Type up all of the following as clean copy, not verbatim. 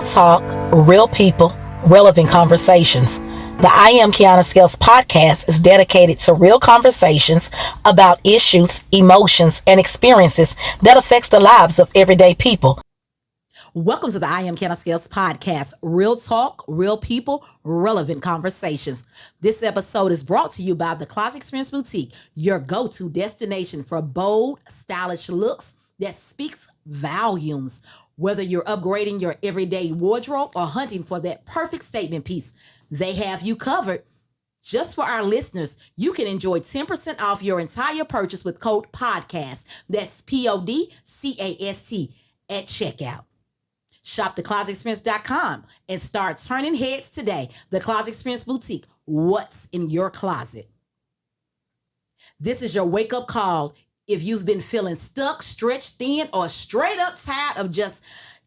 Real talk, real people, relevant conversations. The I Am Kiana Scales podcast is dedicated to real conversations about issues, emotions, and experiences that affects the lives of everyday people. Welcome to the I Am Kiana Scales podcast. Real talk, real people, relevant conversations. This episode is brought to you by the Closet Experience Boutique, your go-to destination for bold, stylish looks that speaks volumes. Whether you're upgrading your everyday wardrobe or hunting for that perfect statement piece, they have you covered. Just for our listeners, you can enjoy 10% off your entire purchase with code PODCAST. That's PODCAST at checkout. Shop theclosetexperience.com and start turning heads today. The Closet Experience Boutique. What's in your closet? This is your wake-up call. If you've been feeling stuck, stretched thin, or straight up tired of just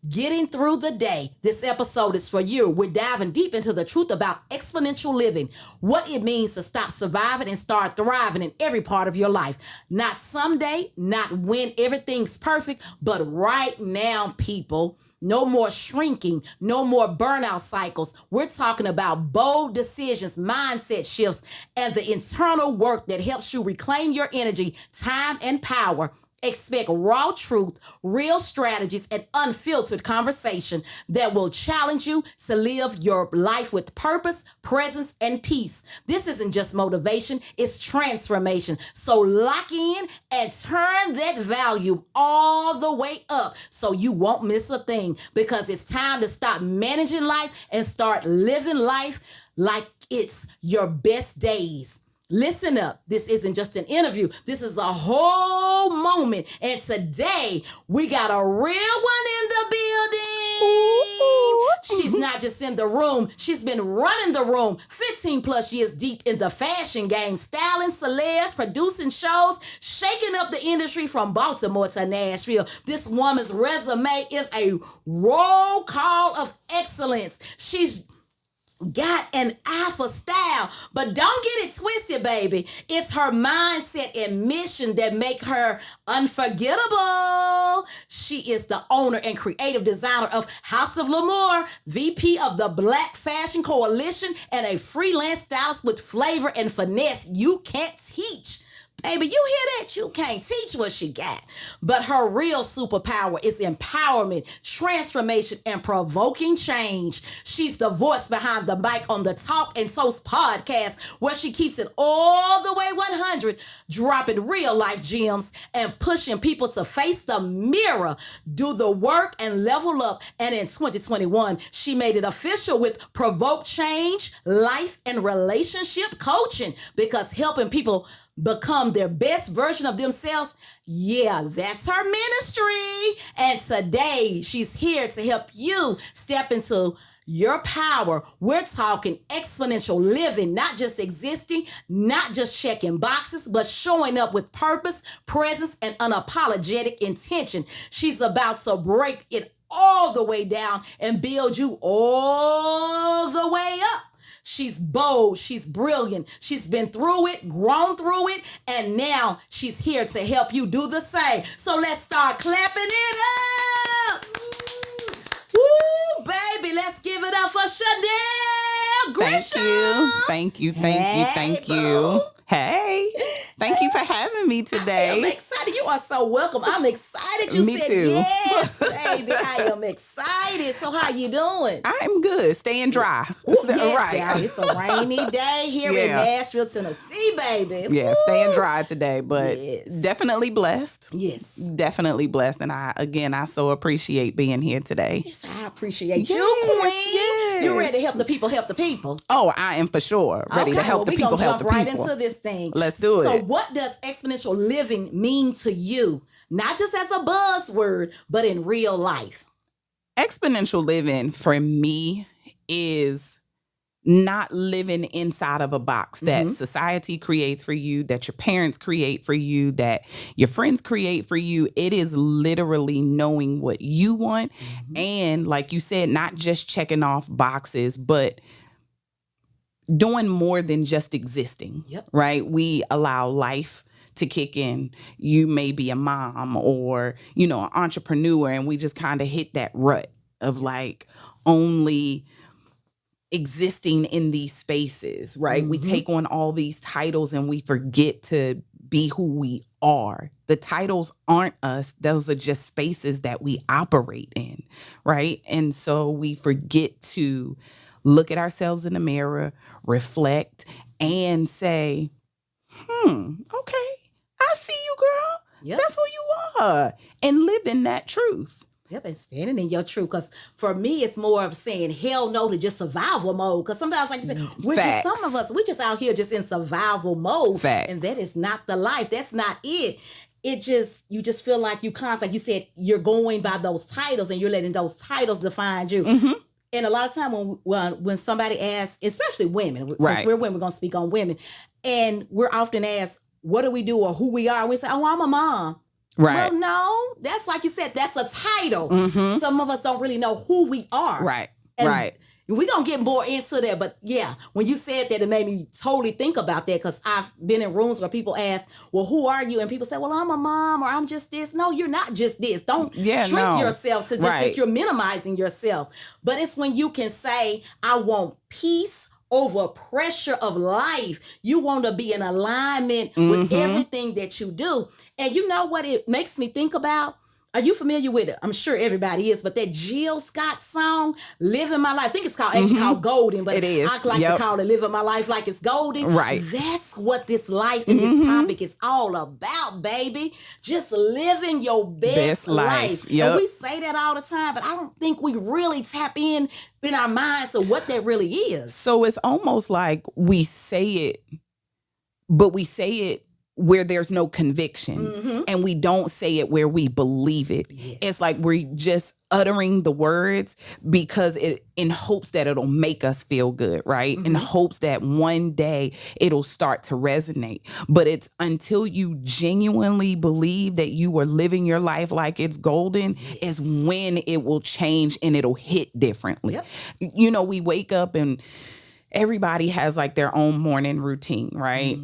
getting through the day, this episode is for you. We're diving deep into the truth about exponential living, what it means to stop surviving and start thriving in every part of your life. Not someday, not when everything's perfect, but right now, people. No more shrinking, no more burnout cycles. We're talking about bold decisions, mindset shifts, and the internal work that helps you reclaim your energy, time, and power. Expect raw truth, real strategies, and unfiltered conversation that will challenge you to live your life with purpose, presence, and peace. This isn't just motivation, it's transformation. So lock in and turn that volume all the way up so you won't miss a thing, because it's time to stop managing life and start living life like it's your best days. Listen up. This isn't just an interview. This is a whole moment. And today we got a real one in the building. She's not just in the room. She's been running the room 15 plus years deep in the fashion game, styling celebs, producing shows, shaking up the industry from Baltimore to Nashville. This woman's resume is a roll call of excellence. She's got an eye for style, but don't get it twisted, baby. It's her mindset and mission that make her unforgettable. She is the owner and creative designer of House of L'Amour, VP of the Black Fashion Coalition, and a freelance stylist with flavor and finesse you can't teach. Baby, you hear that? You can't teach what she got. But her real superpower is empowerment, transformation, and provoking change. She's the voice behind the mic on the Talk and Toast podcast, where she keeps it all the way 100, dropping real life gems and pushing people to face the mirror, do the work, and level up. And in 2021, she made it official with Provoke Change, Life and Relationship Coaching, because helping people become their best version of themselves, yeah, that's her ministry. And today she's here to help you step into your power. We're talking exponential living, not just existing, not just checking boxes, but showing up with purpose, presence, and unapologetic intention. She's about to break it all the way down and build you all the way up. She's bold, she's brilliant, she's been through it, grown through it, and now she's here to help you do the same. So let's start clapping it up. Woo, baby, let's give it up for Chanel Gresham. Thank you. Hey, boo. Hey, thank you for having me today. I'm excited. You are so welcome. I'm excited. You Me said too. yes, baby. I am excited. So how you doing? I'm good. Staying dry. Ooh, yes, Right. girl. It's a rainy day here in Yeah. Nashville, Tennessee, baby. Yeah, Woo. staying dry today, but Yes. definitely blessed. Yes. Definitely blessed. And I so appreciate being here today. Yes, I appreciate you, Yes, Queen. yes. You ready to help the people help the people? Oh, I am for sure ready to help the we people gonna help jump the right people. into this thing. Let's do So it. what does exponential living mean to you? Not just as a buzzword, but in real life. Exponential living for me is not living inside of a box that society creates for you, that your parents create for you, that your friends create for you. It is literally knowing what you want. And like you said, not just checking off boxes, but doing more than just existing, right? We allow life to kick in. You may be a mom or, an entrepreneur, and we just kind of hit that rut. of like only existing in these spaces, right? We take on all these titles and we forget to be who we are. The titles aren't us. Those are just spaces that we operate in, right? And so we forget to look at ourselves in the mirror, reflect, and say, okay, I see you, girl. Yep. That's who you are. And live in that truth. Yep, and standing in your truth. Because for me, it's more of saying hell no to just survival mode. Because sometimes, like you said, some of us, we're just out here just in survival mode. Facts. And that is not the life. That's not it. You just feel like you constantly, like you said, you're going by those titles and you're letting those titles define you. And a lot of time when somebody asks, especially women, since we're women, we're going to speak on women, and we're often asked, what do we do or who we are? And we say, oh, I'm a mom. Right. Well, no, that's like you said, that's a title. Some of us don't really know who we are. Right. And right. We're going to get more into that. But yeah, when you said that, it made me totally think about that, because I've been in rooms where people ask, well, who are you? And people say, well, I'm a mom, or I'm just this. No, you're not just this. Don't shrink yourself to just this. You're minimizing yourself. But it's when you can say, I want peace over pressure of life. You want to be in alignment with everything that you do. And you know what it makes me think about? Are you familiar with it? I'm sure everybody is, but that Jill Scott song, Living My Life, I think it's actually called Golden, but it is. I like to call it Living My Life Like It's Golden. Right. That's what this life and this topic is all about, baby. Just living your best life. Yep. And we say that all the time, but I don't think we really tap in our minds of what that really is. So it's almost like we say it, but we say it where there's no conviction, and we don't say it where we believe it. Yes. It's like we're just uttering the words because in hopes that it'll make us feel good, right? In hopes that one day it'll start to resonate. But it's until you genuinely believe that you are living your life like it's golden is when it will change and it'll hit differently. Yep. You know, we wake up and everybody has like their own morning routine, right?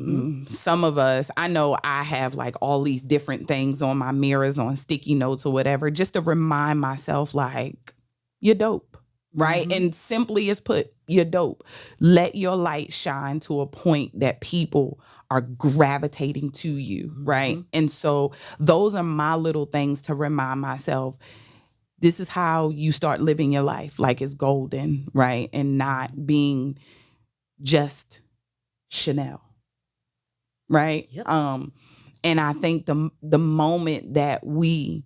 Some of us, I know I have like all these different things on my mirrors, on sticky notes or whatever, just to remind myself like, you're dope, right? And simply as put, you're dope. Let your light shine to a point that people are gravitating to you, right? And so those are my little things to remind myself, this is how you start living your life like it's golden, right? And not being just Chanel, right? Yep. And I think the moment that we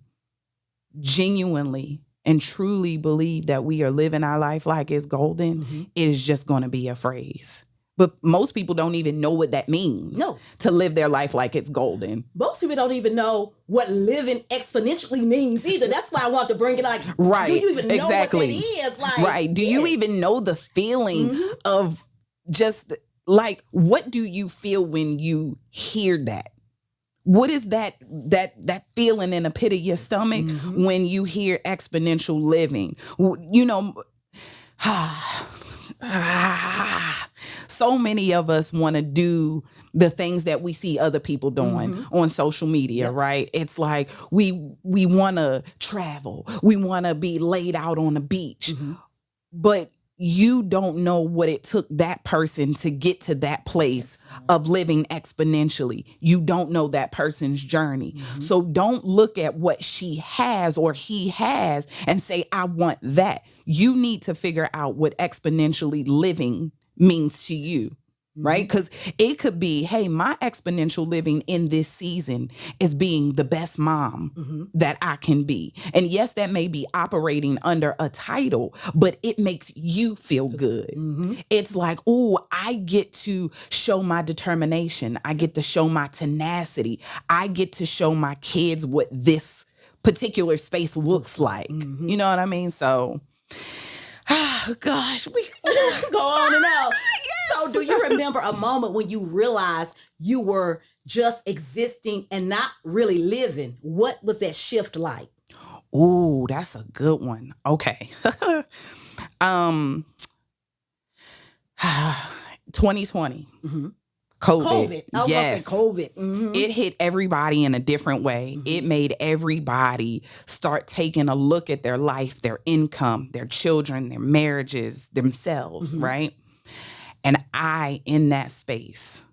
genuinely and truly believe that we are living our life like it's golden, it is just going to be a phrase. But most people don't even know what that means. No. To live their life like it's golden. Most people don't even know what living exponentially means either. That's why I want to bring it like, right. Do you even know what that is? Like, right. Do you even know the feeling of just like, what do you feel when you hear that? What is that feeling in the pit of your stomach when you hear exponential living? You know, so many of us want to do the things that we see other people doing on social media, right? It's like we want to travel. We want to be laid out on the beach. But you don't know what it took that person to get to that place of living exponentially. You don't know that person's journey. So don't look at what she has or he has and say, I want that. You need to figure out what exponentially living means to you. Right? Because it could be, hey, my exponential living in this season is being the best mom that I can be. And yes, that may be operating under a title, but it makes you feel good. It's like, oh, I get to show my determination. I get to show my tenacity. I get to show my kids what this particular space looks like. You know what I mean? So, oh, gosh, we go on and on. So do you remember a moment when you realized you were just existing and not really living? What was that shift like? Ooh, that's a good one. Okay. 2020. COVID. I was Yes. gonna say COVID. Mm-hmm. It hit everybody in a different way. Mm-hmm. It made everybody start taking a look at their life, their income, their children, their marriages, themselves, Mm-hmm. right? And I, in that space,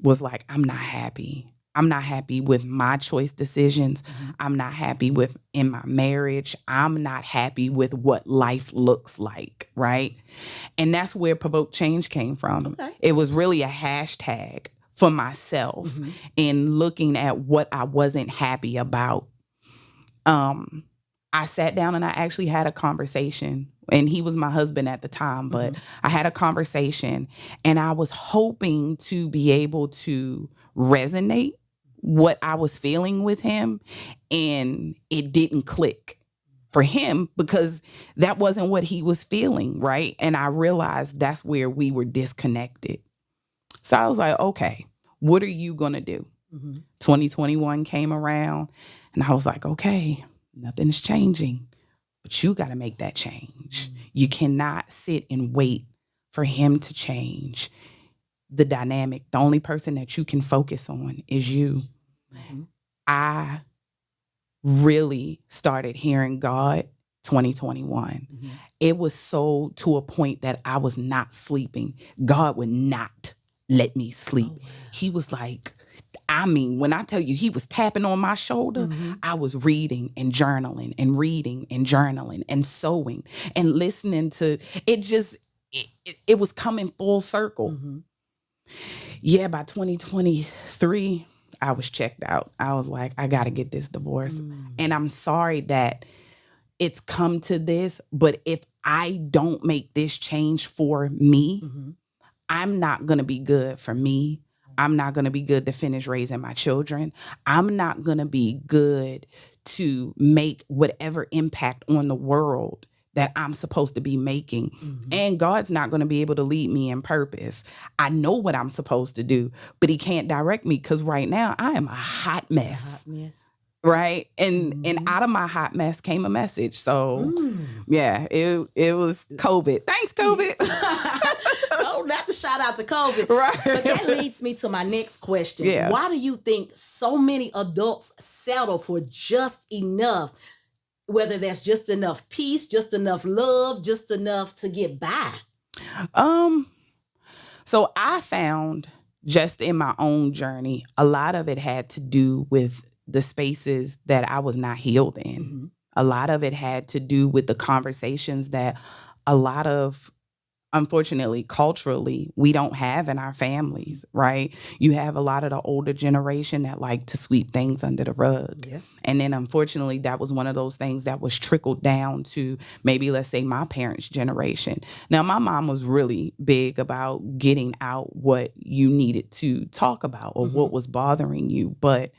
was like, I'm not happy. I'm not happy with my choice decisions. Mm-hmm. I'm not happy with in my marriage. I'm not happy with what life looks like, right? And that's where Provoke Change came from. Okay. It was really a hashtag for myself Mm-hmm. in looking at what I wasn't happy about. I sat down and I actually had a conversation, and he was my husband at the time, but I had a conversation, and I was hoping to be able to resonate what I was feeling with him, and it didn't click for him because that wasn't what he was feeling, right? And I realized that's where we were disconnected. So I was like, okay, what are you going to do? 2021 came around, and I was like, okay, nothing's changing, but you got to make that change. You cannot sit and wait for him to change the dynamic. The only person that you can focus on is you. I really started hearing God 2021. It was so to a point that I was not sleeping. God would not let me sleep. He was like, I mean, when I tell you he was tapping on my shoulder, I was reading and journaling and reading and journaling and sewing and listening to it. Just it was coming full circle. Yeah, by 2023, I was checked out. I was like, I got to get this divorce. And I'm sorry that it's come to this, but if I don't make this change for me, I'm not going to be good for me. I'm not going to be good to finish raising my children. I'm not going to be good to make whatever impact on the world that I'm supposed to be making. And God's not going to be able to lead me in purpose. I know what I'm supposed to do, but he can't direct me because right now I am a hot mess. Right. And out of my hot mess came a message. So yeah, it was COVID. Thanks, COVID. Oh, not to shout out to COVID. Right. But that leads me to my next question. Yeah. Why do you think so many adults settle for just enough? Whether that's just enough peace, just enough love, just enough to get by. So I found just in my own journey, a lot of it had to do with the spaces that I was not healed in. A lot of it had to do with the conversations that a lot of, unfortunately, culturally, we don't have in our families, right? You have a lot of the older generation that like to sweep things under the rug. Yeah. And then, unfortunately, that was one of those things that was trickled down to maybe, let's say, my parents' generation. Now, my mom was really big about getting out what you needed to talk about or what was bothering you. But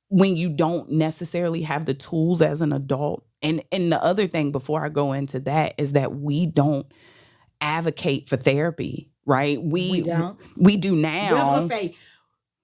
when you don't necessarily have the tools as an adult, and the other thing before I go into that is that we don't advocate for therapy, right? We don't. We do now. We're gonna say,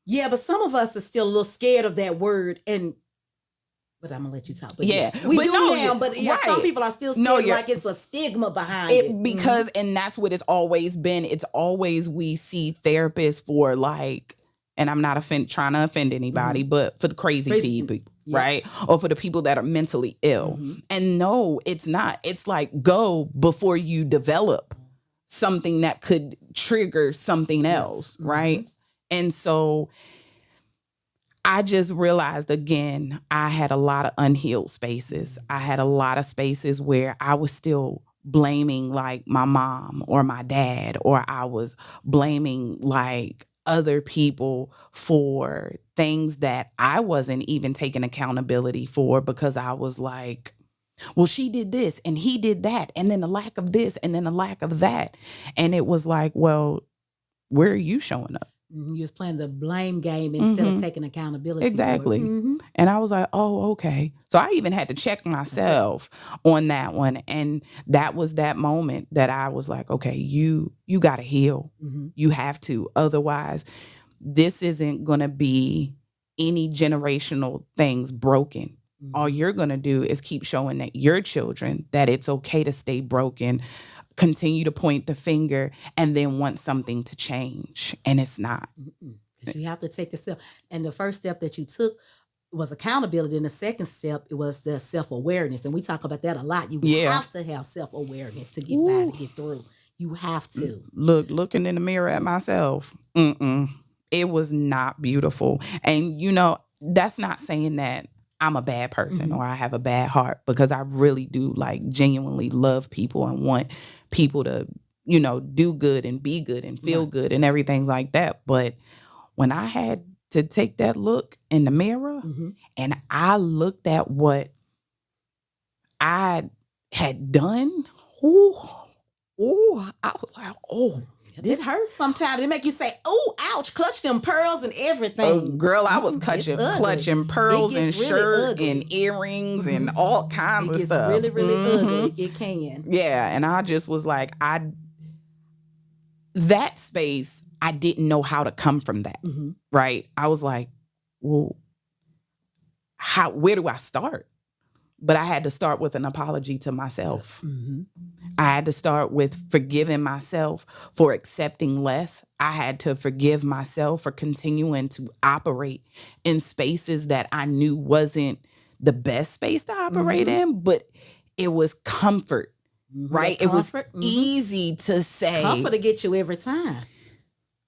yeah, but some of us are still a little scared of that word, but I'm gonna let you talk. But Yeah, yes, we but do no, now. But yeah, right. some people are still scared, like it's a stigma behind it. Because, and that's what it's always been. It's always we see therapists for like, and I'm not trying to offend anybody, but for the crazy people, right? Or for the people that are mentally ill. And no, it's not. It's like go before you develop something that could trigger something else, right? And so I just realized again, I had a lot of unhealed spaces. I had a lot of spaces where I was still blaming like my mom or my dad, or I was blaming like other people for things that I wasn't even taking accountability for, because I was like, well, she did this and he did that, and then the lack of this and then the lack of that. And it was like, well, where are you showing up? You was playing the blame game instead of taking accountability. Exactly. And I was like, oh, okay. So I even had to check myself on that one. And that was that moment that I was like, okay, you got to heal. You have to. Otherwise, this isn't going to be any generational things broken. All you're going to do is keep showing that your children that it's okay to stay broken, continue to point the finger and then want something to change, and it's not. Because you have to take the step. And the first step that you took was accountability. And the second step, it was the self-awareness. And we talk about that a lot. You have to have self-awareness to get by, to get through. You have to. Looking in the mirror at myself. It was not beautiful. And, that's not saying that I'm a bad person or I have a bad heart, because I really do genuinely love people and want people to, do good and be good and feel good and everything like that. But when I had to take that look in the mirror and I looked at what I had done, I was like, this hurts sometimes. It make you say, "Oh, ouch!" Clutch them pearls and everything. Girl, I was clutching pearls and really shirt ugly. and earrings and all kinds of stuff. It gets really, really ugly. It can. Yeah, and I just was like, that space, I didn't know how to come from that. Right? I was like, well, where do I start? But I had to start with an apology to myself. I had to start with forgiving myself for accepting less. I had to forgive myself for continuing to operate in spaces that I knew wasn't the best space to operate in, but it was comfort, right? It was easy to say. Comfort to get you every time.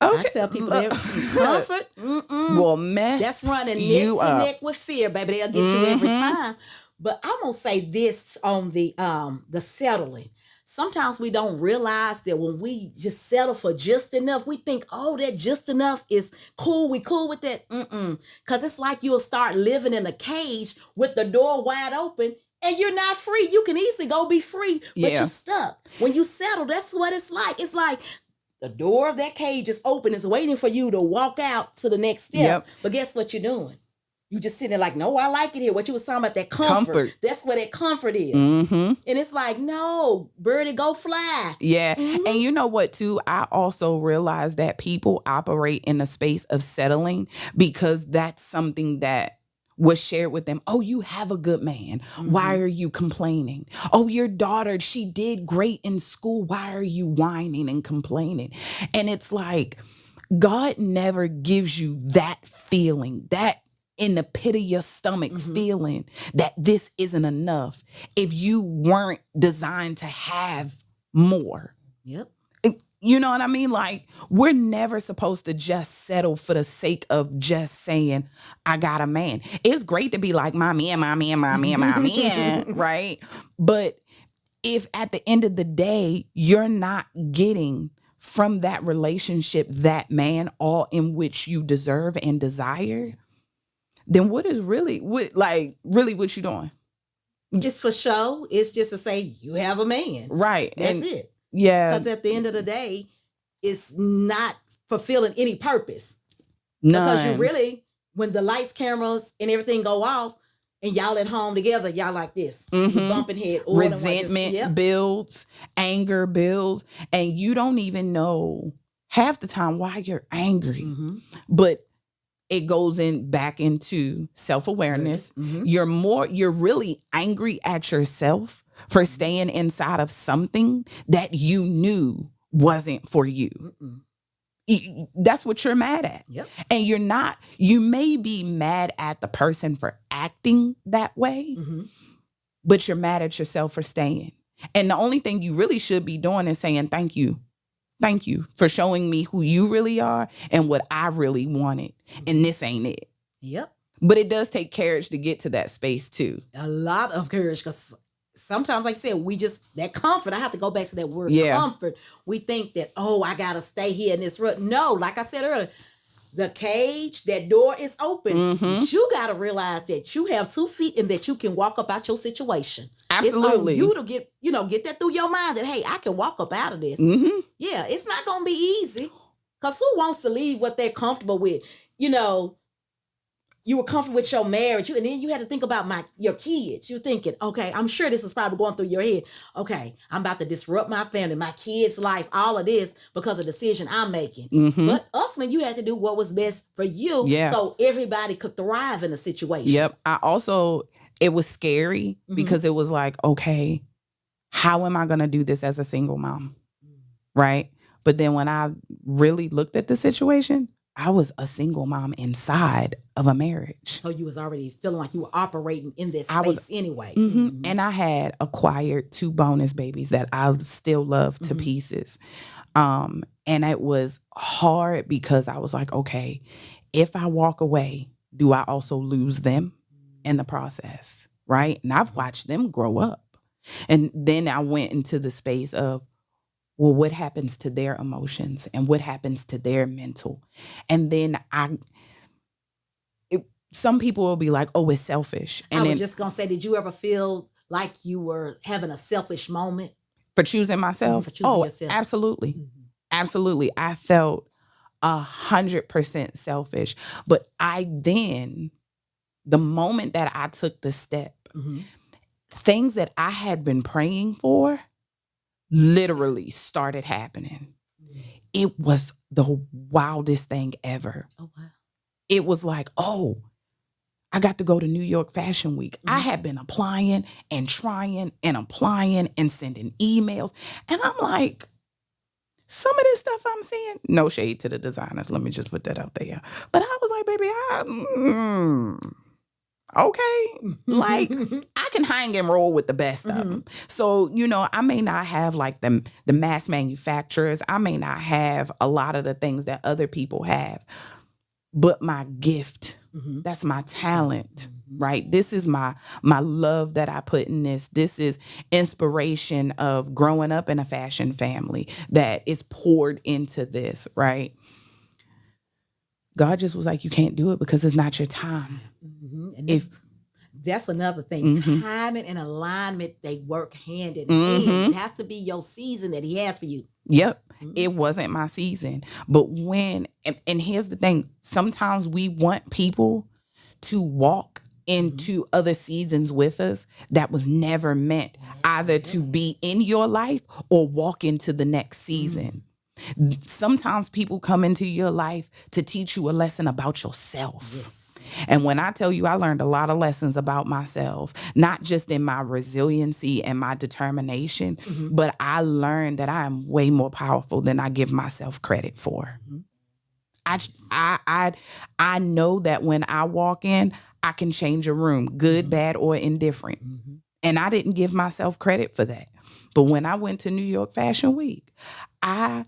Okay. I tell people comfort. Well, mess. That's running neck to neck with fear, baby. They'll get you every time. But I'm gonna say this on the settling. Sometimes we don't realize that when we just settle for just enough, we think, oh, that just enough is cool. We cool with that. Because it's like you'll start living in a cage with the door wide open and you're not free. You can easily go be free, but you're stuck. When you settle, that's what it's like. It's like the door of that cage is open. It's waiting for you to walk out to the next step. But guess what you're doing? You just sitting there like, no, I like it here. What you was talking about, that comfort. That's where that comfort is. And it's like, no, birdie, go fly. Yeah. And you know what, too? I also realized that people operate in a space of settling because that's something that was shared with them. Oh, you have a good man. Why are you complaining? Oh, your daughter, she did great in school. Why are you whining and complaining? And it's like, God never gives you that feeling, that in the pit of your stomach feeling that this isn't enough if you weren't designed to have more. You know what I mean? Like, we're never supposed to just settle for the sake of just saying, I got a man. It's great to be like, my man, right? But if at the end of the day, you're not getting from that relationship, that man, all in which you deserve and desire, then what is really what you doing? Just for show. It's just to say you have a man. Right. That's it. Yeah. Because at the end of the day, it's not fulfilling any purpose. None. Because you really, when the lights, cameras, and everything go off, and y'all at home together, y'all like this. You bumping head. Resentment builds, anger builds, and you don't even know half the time why you're angry. But it goes back into self-awareness. You're really angry at yourself for staying inside of something that you knew wasn't for you. That's what you're mad at. And you may be mad at the person for acting that way, but you're mad at yourself for staying. And the only thing you really should be doing is saying, thank you. Thank you for showing me who you really are and what I really wanted. And this ain't it. But it does take courage to get to that space too. A lot of courage, because sometimes, like I said, that comfort, I have to go back to that word comfort. We think that, oh, I got to stay here in this room. No, like I said earlier, the cage, that door is open. You got to realize that you have 2 feet and that you can walk up out your situation. Absolutely. It's on you to get that through your mind that, hey, I can walk up out of this. Yeah, it's not going to be easy. Because who wants to leave what they're comfortable with? You were comfortable with your marriage, and then you had to think about your kids. You're thinking, okay, I'm sure this is probably going through your head. Okay, I'm about to disrupt my family, my kids' life, all of this because of the decision I'm making. But ultimately, you had to do what was best for you so everybody could thrive in a situation. It was scary because it was like, okay, how am I going to do this as a single mom? Right. But then when I really looked at the situation, I was a single mom inside of a marriage. So you was already feeling like you were operating in this I was- space anyway. And I had acquired 2 bonus babies that I still love to pieces. And it was hard because I was like, okay, if I walk away, do I also lose them in the process? Right. And I've watched them grow up. And then I went into the space of, well, what happens to their emotions and what happens to their mental? And then some people will be like, oh, it's selfish. And I was just going to say, did you ever feel like you were having a selfish moment? For choosing myself? For choosing yourself. Absolutely. Absolutely. I felt 100% selfish. But the moment that I took the step, things that I had been praying for literally started happening. It was the wildest thing ever. Oh, wow. It was like, oh, I got to go to New York Fashion Week. I had been applying and trying and applying and sending emails. And I'm like, some of this stuff I'm seeing, no shade to the designers. Let me just put that out there. But I was like, baby, okay. Like, I can hang and roll with the best of them. So, I may not have like the mass manufacturers. I may not have a lot of the things that other people have. But my gift, that's my talent, right? This is my love that I put in this. This is inspiration of growing up in a fashion family that is poured into this, right? God just was like, you can't do it because it's not your time. And that's another thing. Timing and alignment, they work hand in hand. It has to be your season that he has for you. Yep. It wasn't my season. But and here's the thing, sometimes we want people to walk into other seasons with us that was never meant either to be in your life or walk into the next season. Sometimes people come into your life to teach you a lesson about yourself. Yes. And when I tell you, I learned a lot of lessons about myself, not just in my resiliency and my determination, but I learned that I am way more powerful than I give myself credit for. I know that when I walk in, I can change a room, good, bad, or indifferent. And I didn't give myself credit for that. But when I went to New York Fashion Week, my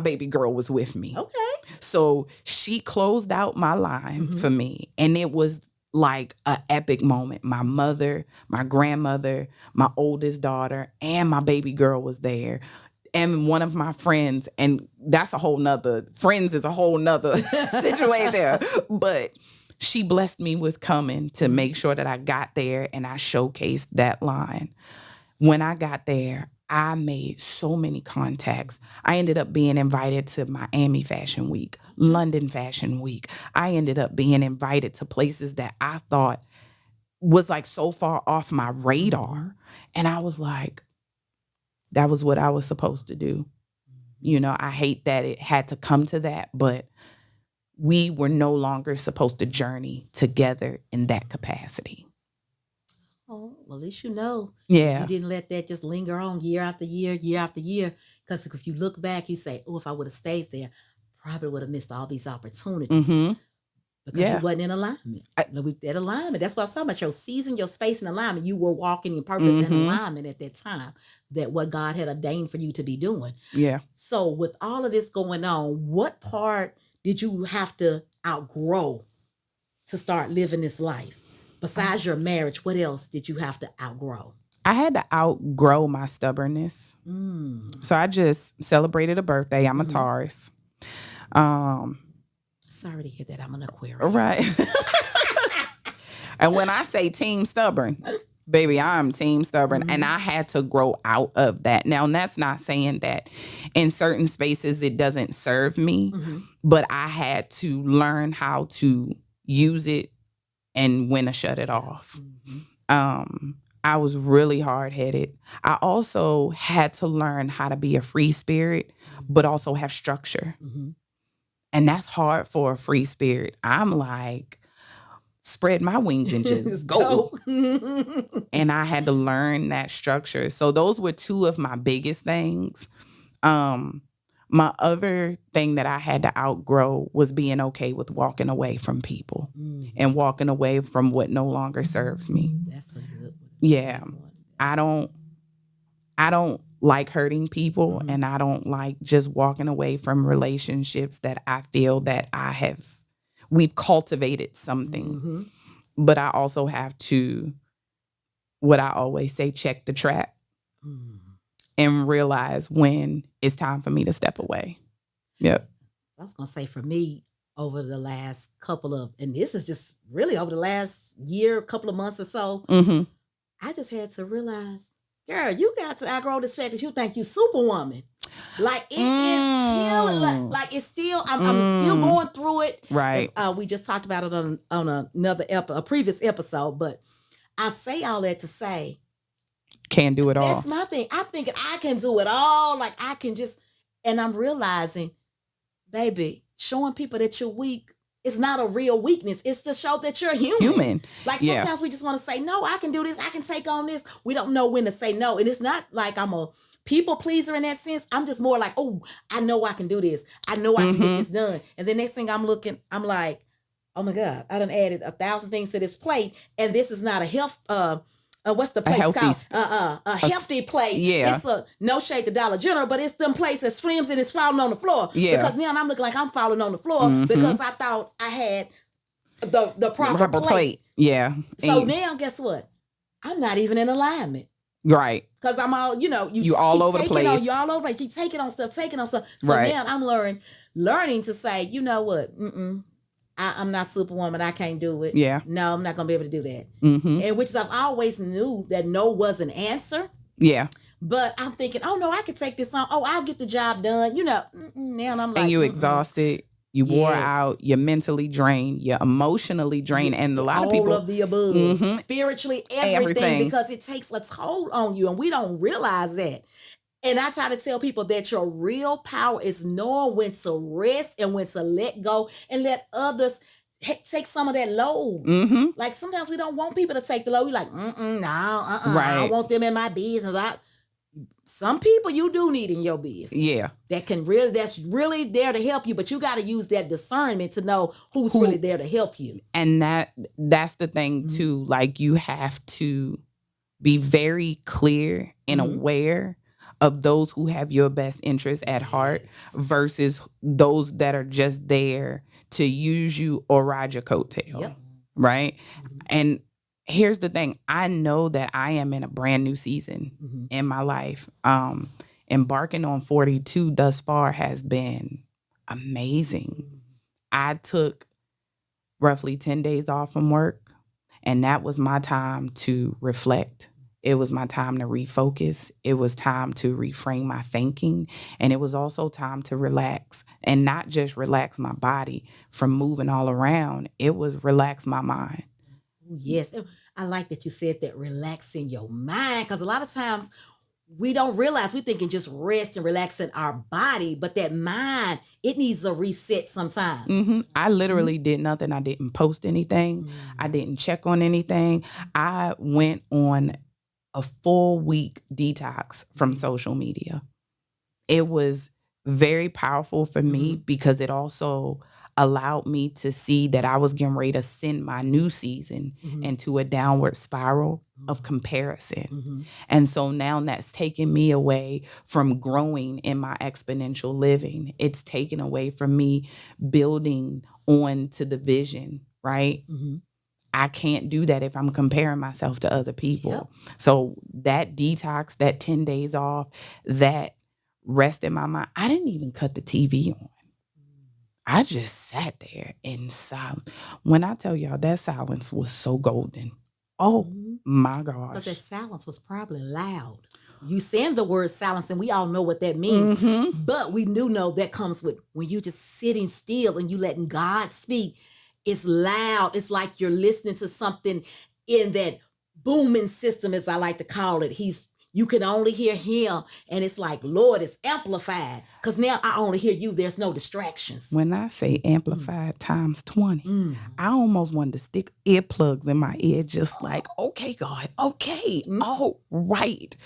baby girl was with me. Okay. So she closed out my line for me. And it was like an epic moment. My mother, my grandmother, my oldest daughter, and my baby girl was there. And one of my friends, and that's friends is a whole nother situation. But she blessed me with coming to make sure that I got there and I showcased that line. When I got there, I made so many contacts. I ended up being invited to Miami Fashion Week, London Fashion Week. I ended up being invited to places that I thought was like so far off my radar. And I was like, that was what I was supposed to do. I hate that it had to come to that, but we were no longer supposed to journey together in that capacity. Oh, well, at least you know. Yeah. You didn't let that just linger on year after year, year after year. Because if you look back, you say, oh, if I would have stayed there, probably would have missed all these opportunities. Because you wasn't in alignment. With that alignment, that's what I was talking about. Your season, your space and alignment. You were walking in purpose and alignment at that time. That what God had ordained for you to be doing. Yeah. So with all of this going on, what part did you have to outgrow to start living this life? Besides your marriage, what else did you have to outgrow? I had to outgrow my stubbornness. So I just celebrated a birthday. I'm a Taurus. Sorry to hear that. I'm an Aquarius. Right. And when I say team stubborn, baby, I'm team stubborn. And I had to grow out of that. Now, that's not saying that in certain spaces it doesn't serve me, but I had to learn how to use it and when to shut it off. I was really hard-headed. I also had to learn how to be a free spirit, but also have structure. And that's hard for a free spirit. I'm like, spread my wings and just go. And I had to learn that structure. So those were two of my biggest things. My other thing that I had to outgrow was being okay with walking away from people and walking away from what no longer serves me. That's a good one. Yeah. I don't like hurting people, and I don't like just walking away from relationships that I feel that we've cultivated something. But I also have to, what I always say, check the trap and realize when it's time for me to step away. Yep. I was going to say, for me, over the last couple of, and this is just really over the last year, couple of months or so, I just had to realize, girl, you got to outgrow this fact that you think you Superwoman. Like, it is killing. Like it's still, I'm still going through it. Right. We just talked about it on another a previous episode, but I say all that to say, can't do it all. That's my thing. I'm thinking I can do it all. Like I can just, and I'm realizing, baby, showing people that you're weak is not a real weakness. It's to show that you're human. Like sometimes we just want to say, no, I can do this. I can take on this. We don't know when to say no. And it's not like I'm a people pleaser in that sense. I'm just more like, oh, I know I can do this. I know I can get this done. And the next thing I'm like, oh my God, I done added 1,000 things to this plate. And this is not a health, what's the place called? A healthy plate. Yeah. It's a no shade to Dollar General, but it's them places that slims and it's falling on the floor. Yeah. Because now I'm looking like I'm falling on the floor because I thought I had the proper plate. Yeah. So now guess what? I'm not even in alignment. Right. Because I'm all, you all over the place. You all over, like you taking on stuff. So right. now I'm learning to say, you know what? I'm not Superwoman. I can't do it. Yeah. No, I'm not going to be able to do that. And which is, I've always knew that no was an answer. Yeah. But I'm thinking, oh no, I could take this on. Oh, I'll get the job done. Now I'm like, and you exhausted. You wore out. You're mentally drained. You're emotionally drained. And a lot of people. All of the above. Spiritually, everything. Because it takes a toll on you. And we don't realize that. And I try to tell people that your real power is knowing when to rest and when to let go and let others take some of that load. Like sometimes we don't want people to take the load. We're like, no, right. I don't want them in my business. Some people you do need in your business. Yeah. That's really there to help you, but you got to use that discernment to know who's really there to help you. And that's the thing too. Like you have to be very clear and aware of those who have your best interest at heart versus those that are just there to use you or ride your coattail. Right? And here's the thing. I know that I am in a brand new season in my life. Embarking on 42 thus far has been amazing. I took roughly 10 days off from work, and that was my time to reflect. It was my time to refocus. It was time to reframe my thinking. And it was also time to relax, and not just relax my body from moving all around. It was relax my mind. Yes. I like that you said that, relaxing your mind, because a lot of times we don't realize, we're thinking just rest and relaxing our body, but that mind, it needs a reset sometimes. I literally did nothing. I didn't post anything. I didn't check on anything. I went on a full week detox from social media. It was very powerful for me because it also allowed me to see that I was getting ready to send my new season into a downward spiral of comparison. And so now that's taken me away from growing in my exponential living. It's taken away from me building on to the vision, right? I can't do that if I'm comparing myself to other people. So that detox, that 10 days off, that rest in my mind, I didn't even cut the TV on. I just sat there in silence. When I tell y'all, that silence was so golden. Oh my gosh. Because that silence was probably loud. You saying the word silence, and we all know what that means. But we do know that comes with when you just sitting still and you letting God speak. It's loud. It's like you're listening to something in that booming system, as I like to call it. you can only hear him. And it's like, Lord, it's amplified. Because now I only hear you. There's no distractions. When I say amplified times 20, I almost wanted to stick earplugs in my ear, just like, okay, God, okay, all right.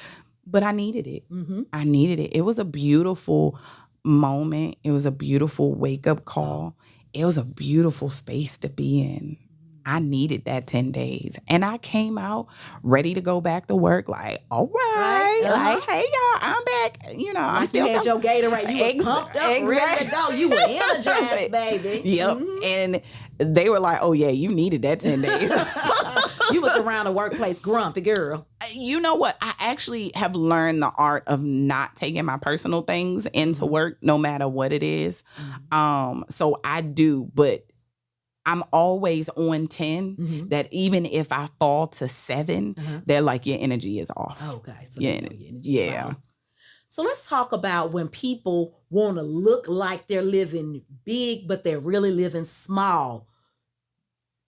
But I needed it. I needed it. It was a beautiful moment. It was a beautiful wake-up call. It was a beautiful space to be in. I needed that 10 days. And I came out ready to go back to work like, all right. Like, hey, y'all, I'm back. You know, Like I'm still you had your Gatorade. You was pumped up, ready to go. You were energized, baby. Yep. And they were like, oh, yeah, you needed that 10 days. You was around the workplace grumpy girl. You know what? I actually have learned the art of not taking my personal things into work, no matter what it is. So I do, but I'm always on 10 that even if I fall to 7, they're like, your energy is off. Okay. So Yeah. your energy is Yeah. off. So let's talk about when people want to look like they're living big, but they're really living small.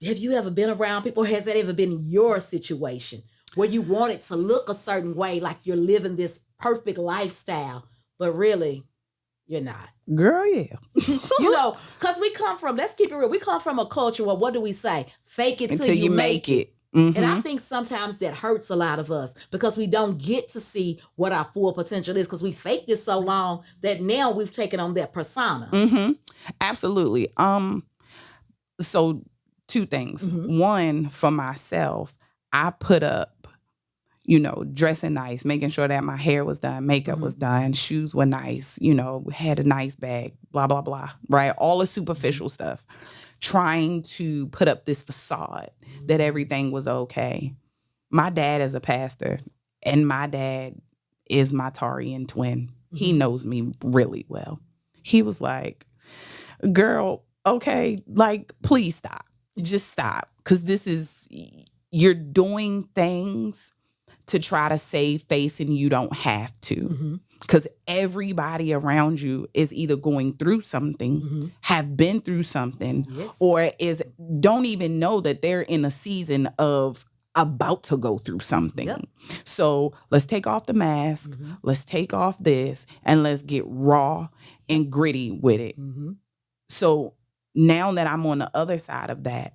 Have you ever been around people? Has that ever been your situation where you want it to look a certain way, like you're living this perfect lifestyle, but really you're not? Girl, yeah. You know, because we come from, let's keep it real, we come from a culture where, what do we say? Fake it till you make it. And I think sometimes that hurts a lot of us because we don't get to see what our full potential is because we faked it so long that now we've taken on that persona. Absolutely. So 2 things. One, for myself, I put up, you know, dressing nice, making sure that my hair was done, makeup was done, shoes were nice, you know, had a nice bag, blah, blah, blah, right? All the superficial stuff. Trying to put up this facade that everything was okay. My dad is a pastor, and my dad is my Tarian twin. He knows me really well. He was like, girl, okay, like, please stop. Just stop. Because you're doing things to try to save face and you don't have to. Because everybody around you is either going through something, have been through something, or don't even know that they're in a season of about to go through something. So let's take off the mask, let's take off this, and let's get raw and gritty with it. So now that I'm on the other side of that,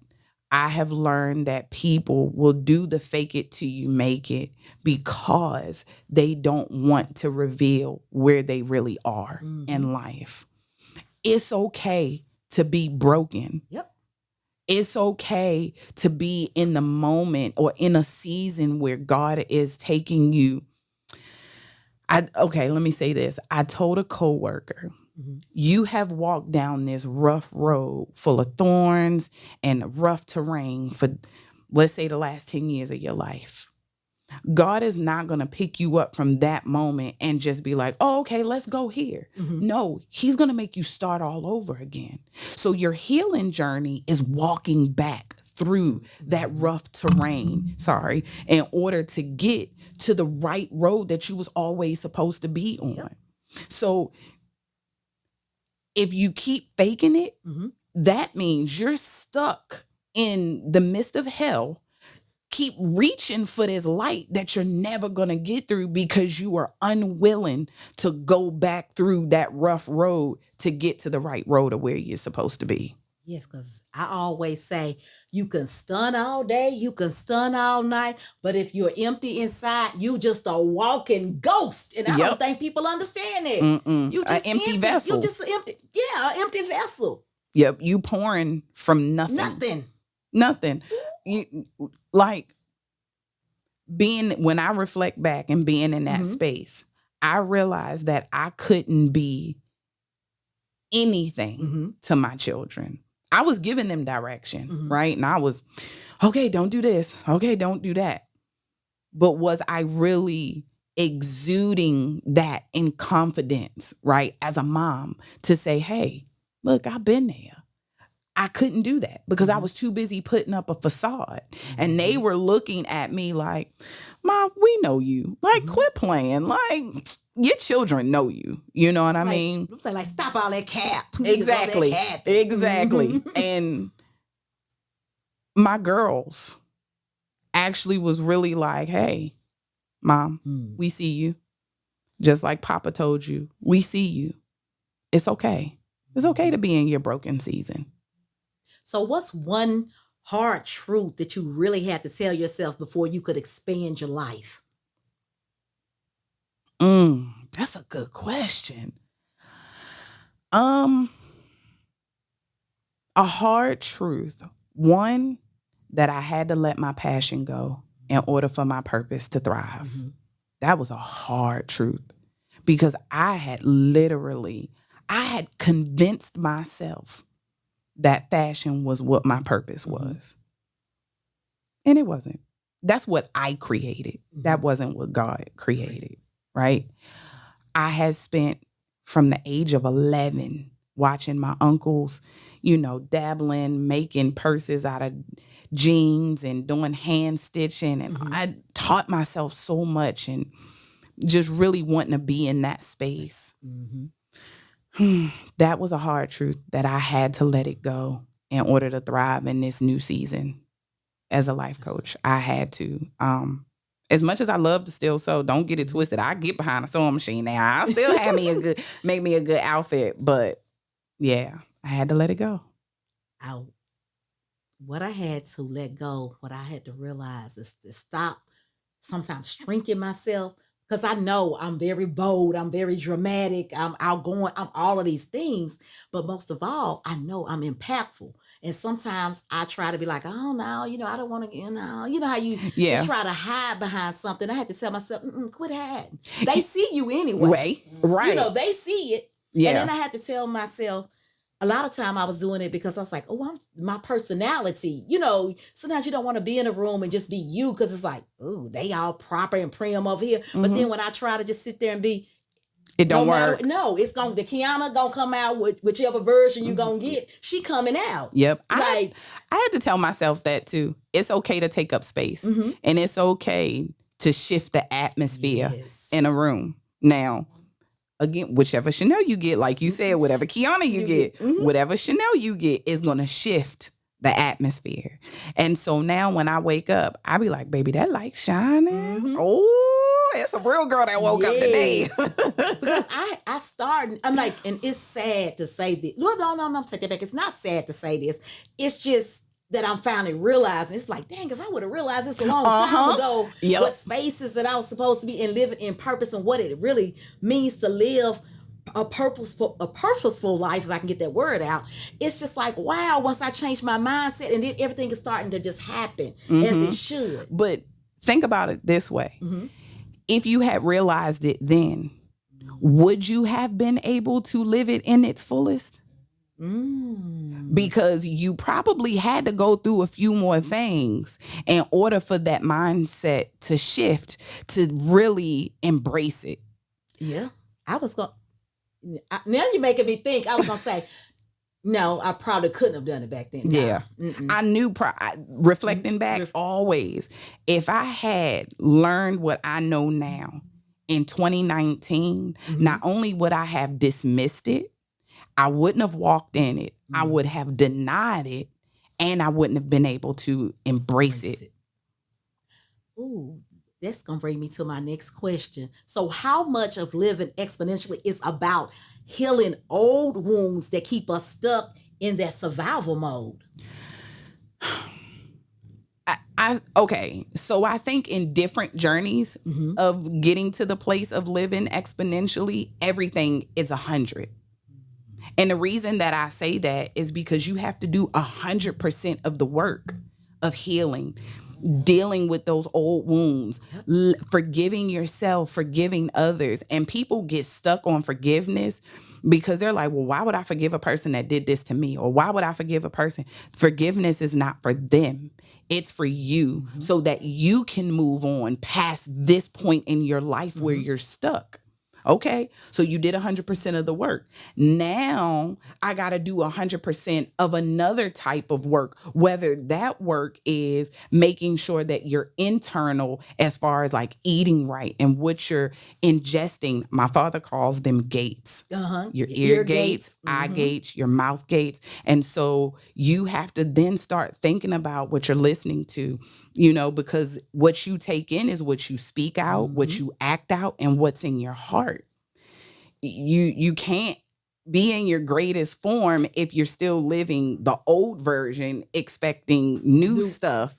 I have learned that people will do the fake it till you make it because they don't want to reveal where they really are in life. It's okay to be broken. It's okay to be in the moment or in a season where God is taking you. Let me say this. I told a coworker, you have walked down this rough road full of thorns and rough terrain for, let's say, the last 10 years of your life. God is not going to pick you up from that moment and just be like, oh, okay, let's go here. No, he's going to make you start all over again. So your healing journey is walking back through that rough terrain, in order to get to the right road that you was always supposed to be on. So if you keep faking it, that means you're stuck in the midst of hell. Keep reaching for this light that you're never going to get through because you are unwilling to go back through that rough road to get to the right road of where you're supposed to be. Yes, because I always say you can stun all day, you can stun all night, but if you're empty inside, you just a walking ghost. And I don't think people understand it. You just an empty vessel. You just an empty vessel. Yep, you pouring from nothing. Nothing. Like when I reflect back and being in that space, I realized that I couldn't be anything to my children. I was giving them direction, right? And I was, okay, don't do this. Okay, don't do that. But was I really exuding that in confidence, right? As a mom to say, hey, look, I've been there. I couldn't do that because I was too busy putting up a facade. And they were looking at me like, Mom, we know you. Like, quit playing. Like, your children know you. You know what I mean? Like, stop all that cap. Exactly. Exactly. And my girls actually was really like, hey, Mom, we see you. Just like Papa told you, we see you. It's okay. It's okay to be in your broken season. So what's one hard truth that you really had to tell yourself before you could expand your life? That's a good question. A hard truth. One, that I had to let my passion go in order for my purpose to thrive. That was a hard truth because I had convinced myself that fashion was what my purpose was. And it wasn't. That's what I created. That wasn't what God created, right? I had spent from the age of 11 watching my uncles, dabbling, making purses out of jeans and doing hand stitching. And I taught myself so much and just really wanting to be in that space. That was a hard truth that I had to let it go in order to thrive in this new season as a life coach. I had to. As much as I love to still sew, don't get it twisted. I get behind a sewing machine now. I still make me a good outfit. But yeah, I had to let it go. What I had to let go, what I had to realize is to stop sometimes shrinking myself, because I know I'm very bold, I'm very dramatic, I'm outgoing, I'm all of these things. But most of all, I know I'm impactful. And sometimes I try to be like, oh no, I don't want to, you know how you just try to hide behind something. I had to tell myself, quit hiding. They see you anyway. Right. They see it. Yeah. And then I had to tell myself, a lot of time I was doing it because I was like, my personality, sometimes you don't want to be in a room and just be you because it's like, they all proper and prim over here. But then when I try to just sit there and be, it don't work. No, it's the Kiana gonna come out with whichever version you gonna get. She coming out. Yep. I had to tell myself that too. It's okay to take up space and it's okay to shift the atmosphere in a room. Now, again, whichever Chanel you get, like you said, whatever Kiana you get, whatever Chanel you get is going to shift the atmosphere. And so now when I wake up, I be like, baby, that light shining. Oh, it's a real girl that woke up today. Because I started, I'm like, and it's sad to say this. No, I'm take that back. It's not sad to say this. It's just that I'm finally realizing. It's like, dang, if I would have realized this a long time ago, what spaces that I was supposed to be in, living in purpose, and what it really means to live a purposeful life, if I can get that word out. It's just like, wow, once I changed my mindset, and then everything is starting to just happen as it should. But think about it this way. If you had realized it then, would you have been able to live it in its fullest? Because you probably had to go through a few more things in order for that mindset to shift, to really embrace it. Yeah. Now you're making me think. I was going to say, no, I probably couldn't have done it back then. Yeah. I knew, reflecting back, always, if I had learned what I know now in 2019, not only would I have dismissed it, I wouldn't have walked in it. I would have denied it, and I wouldn't have been able to embrace it. Ooh, that's going to bring me to my next question. So how much of living exponentially is about healing old wounds that keep us stuck in that survival mode? Okay, so I think in different journeys of getting to the place of living exponentially, everything is 100. And the reason that I say that is because you have to do 100% of the work of healing, dealing with those old wounds, forgiving yourself, forgiving others. And people get stuck on forgiveness because they're like, well, why would I forgive a person that did this to me? Or why would I forgive a person? Forgiveness is not for them. It's for you so that you can move on past this point in your life where you're stuck. Okay, so you did 100% of the work. Now I got to do 100% of another type of work, whether that work is making sure that you're internal as far as like eating right and what you're ingesting. My father calls them gates. Your ear gates, eye gates, your mouth gates. And so you have to then start thinking about what you're listening to, because what you take in is what you speak out, what you act out, and what's in your heart. You can't be in your greatest form if you're still living the old version, expecting new stuff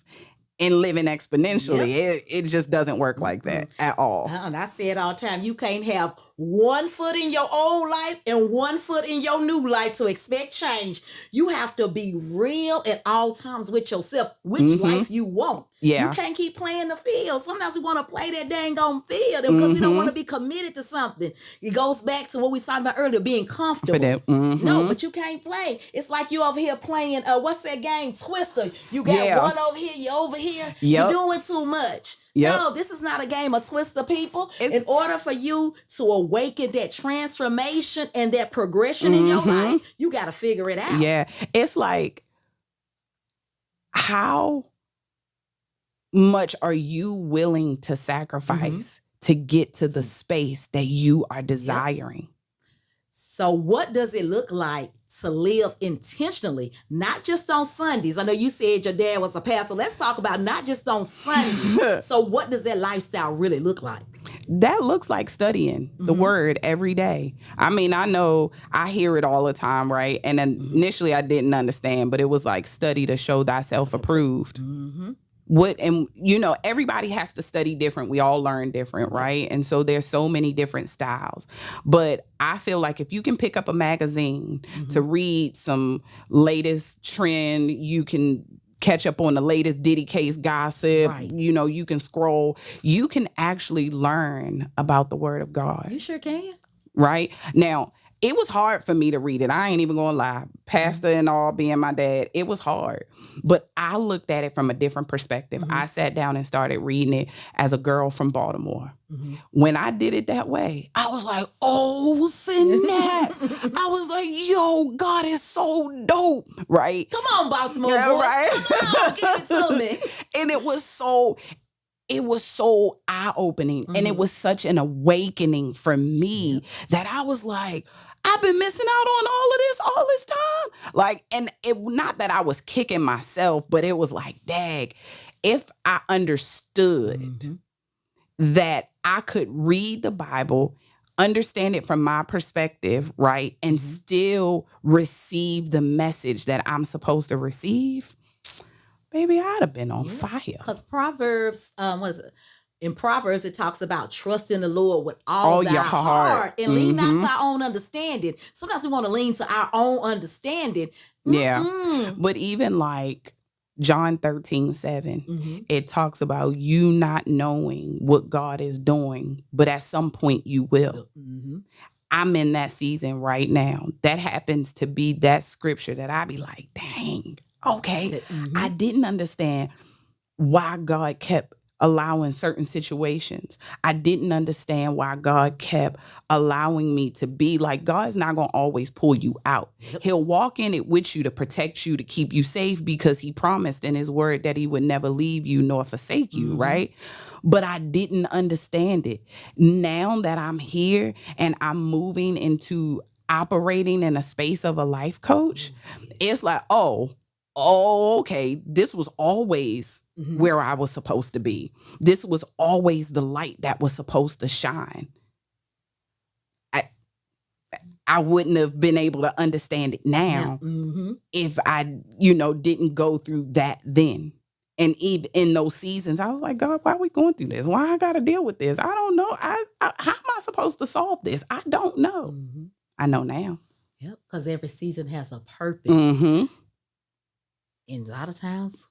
and living exponentially. It just doesn't work like that at all. And I say it all the time. You can't have one foot in your old life and one foot in your new life to expect change. You have to be real at all times with yourself, which life you want. Yeah. You can't keep playing the field. Sometimes we want to play that dang on field because we don't want to be committed to something. It goes back to what we talked about earlier, being comfortable. No, but you can't play. It's like you over here playing, what's that game? Twister. You got one over here, you over here. You're doing too much. No, this is not a game of Twister, people. In order for you to awaken that transformation and that progression in your life, you got to figure it out. Yeah. It's like, how much are you willing to sacrifice to get to the space that you are desiring? So what does it look like to live intentionally, not just on Sundays? I know you said your dad was a pastor. Let's talk about not just on Sundays. So what does that lifestyle really look like? That looks like studying the word every day. I mean, I know I hear it all the time, right? And then initially I didn't understand, but it was like, study to show thyself approved. Everybody has to study different. We all learn different, right? And so there's so many different styles. But I feel like if you can pick up a magazine to read some latest trend, you can catch up on the latest Diddy case gossip. Right. You can scroll. You can actually learn about the word of God. You sure can. Right? Now, it was hard for me to read it. I ain't even gonna lie. Pastor and all, being my dad, it was hard. But I looked at it from a different perspective. I sat down and started reading it as a girl from Baltimore. When I did it that way, I was like, oh, snap. I was like, yo, God is so dope. Right? Come on, Baltimore boys. Right? Come on, give it to me. And it was so eye-opening. And it was such an awakening for me that I was like, I've been missing out on all this time. Like, and it, not that I was kicking myself, but it was like, dag, if I understood that I could read the Bible, understand it from my perspective, right, and still receive the message that I'm supposed to receive, baby, I'd have been on fire. Because Proverbs, in Proverbs, it talks about trust in the Lord with all thy your heart and lean not to our own understanding. Sometimes we want to lean to our own understanding. Yeah. But even like John 13:7, it talks about you not knowing what God is doing, but at some point you will. I'm in that season right now. That happens to be that scripture that I be like, dang, okay. I didn't understand why God kept allowing certain situations. I didn't understand why God kept allowing me to be like, God's not going to always pull you out. He'll walk in it with you to protect you, to keep you safe, because he promised in his word that he would never leave you nor forsake you, right? But I didn't understand it. Now that I'm here and I'm moving into operating in a space of a life coach, it's like, oh, okay, this was always where I was supposed to be. This was always the light that was supposed to shine. I wouldn't have been able to understand it now if I, didn't go through that then. And even in those seasons, I was like, God, why are we going through this? Why I got to deal with this? I don't know. How am I supposed to solve this? I don't know. I know now. Yep, because every season has a purpose. And a lot of times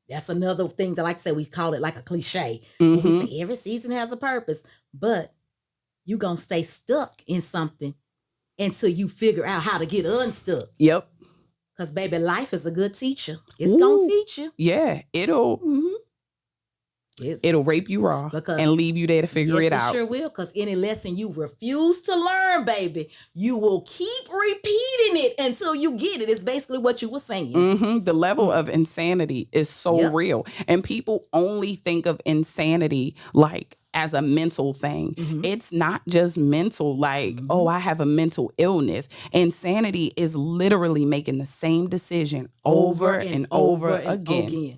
that's another thing that, like I said, we call it like a cliche. We say every season has a purpose, but you're going to stay stuck in something until you figure out how to get unstuck. Yep. Because, baby, life is a good teacher. It's going to teach you. Yeah, it'll rape you raw and leave you there to figure it out. It sure will, because any lesson you refuse to learn, baby, you will keep repeating it until you get it. It's basically what you were saying. The level of insanity is so real. And people only think of insanity like as a mental thing. It's not just mental, like, oh, I have a mental illness. Insanity is literally making the same decision over and over again.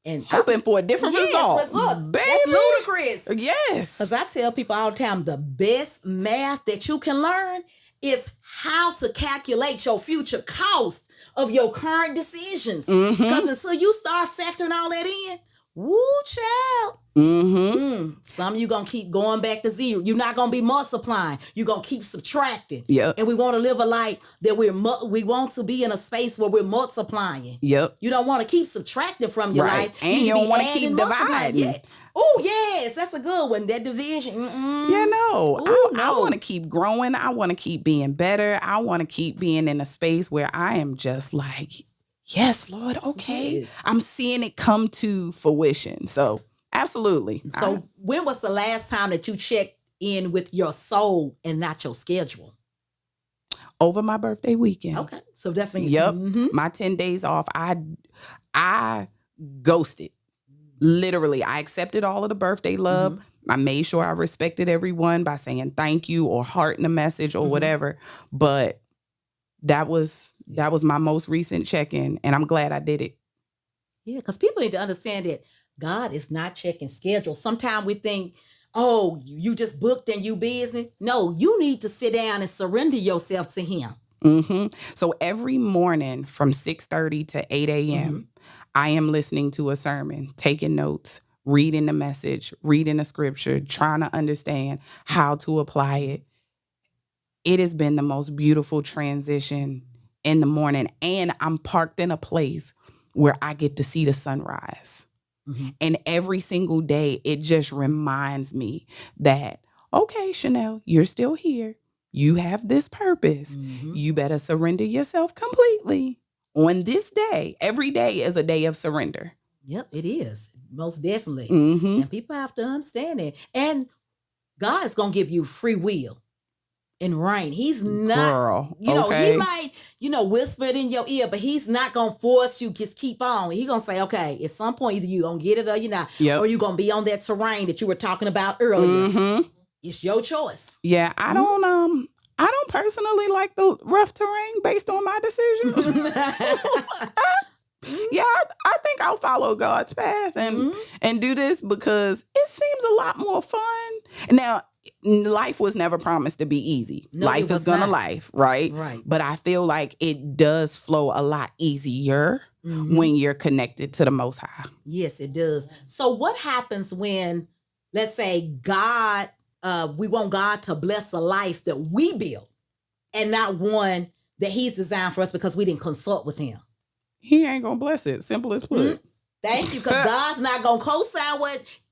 and hoping for a different result. Baby. That's ludicrous. Yes. Because I tell people all the time, the best math that you can learn is how to calculate your future cost of your current decisions. Because until you start factoring all that in, woo, child. Some of you gonna keep going back to zero. You're not gonna be multiplying. You're gonna keep subtracting. Yep. And we want to live a life that we want to be in a space where we're multiplying. Yep. You don't want to keep subtracting from your life. And you don't want to keep dividing. Yeah. Oh, yes, that's a good one. That division. Yeah, no. Ooh, I want to keep growing. I want to keep being better. I want to keep being in a space where I am just like, yes, Lord, okay. Yes. I'm seeing it come to fruition. So, absolutely. So, when was the last time that you checked in with your soul and not your schedule? Over my birthday weekend. Okay. So, that's when my 10 days off, I ghosted. Literally, I accepted all of the birthday love. I made sure I respected everyone by saying thank you or hearting a message or whatever. But that was my most recent check-in, and I'm glad I did it. Yeah, because people need to understand that God is not checking schedules. Sometimes we think, oh, you just booked and you busy. No, you need to sit down and surrender yourself to Him. So every morning from 6:30 to 8 a.m., I am listening to a sermon, taking notes, reading the message, reading the scripture, trying to understand how to apply it. It has been the most beautiful transition in the morning. And I'm parked in a place where I get to see the sunrise. And every single day, it just reminds me that, okay, Chanel, you're still here. You have this purpose. You better surrender yourself completely. On this day, every day is a day of surrender. Yep, it is. Most definitely. And people have to understand it. And God is going to give you free will and reign. He's not, Girl, He might, whisper it in your ear, but He's not going to force you. Just keep on. He's going to say, okay, at some point, either you're going to get it or you're not. Or you're going to be on that terrain that you were talking about earlier. It's your choice. Yeah, I don't personally like the rough terrain based on my decisions. Yeah, I think I'll follow God's path and do this because it seems a lot more fun. Now, life was never promised to be easy. No, life is gonna life, right? Right. But I feel like it does flow a lot easier when you're connected to the Most High. Yes, it does. So what happens when, let's say, God, we want God to bless a life that we build and not one that He's designed for us because we didn't consult with Him? He ain't gonna bless it. Simple as put. Thank you, because God's not gonna co-sign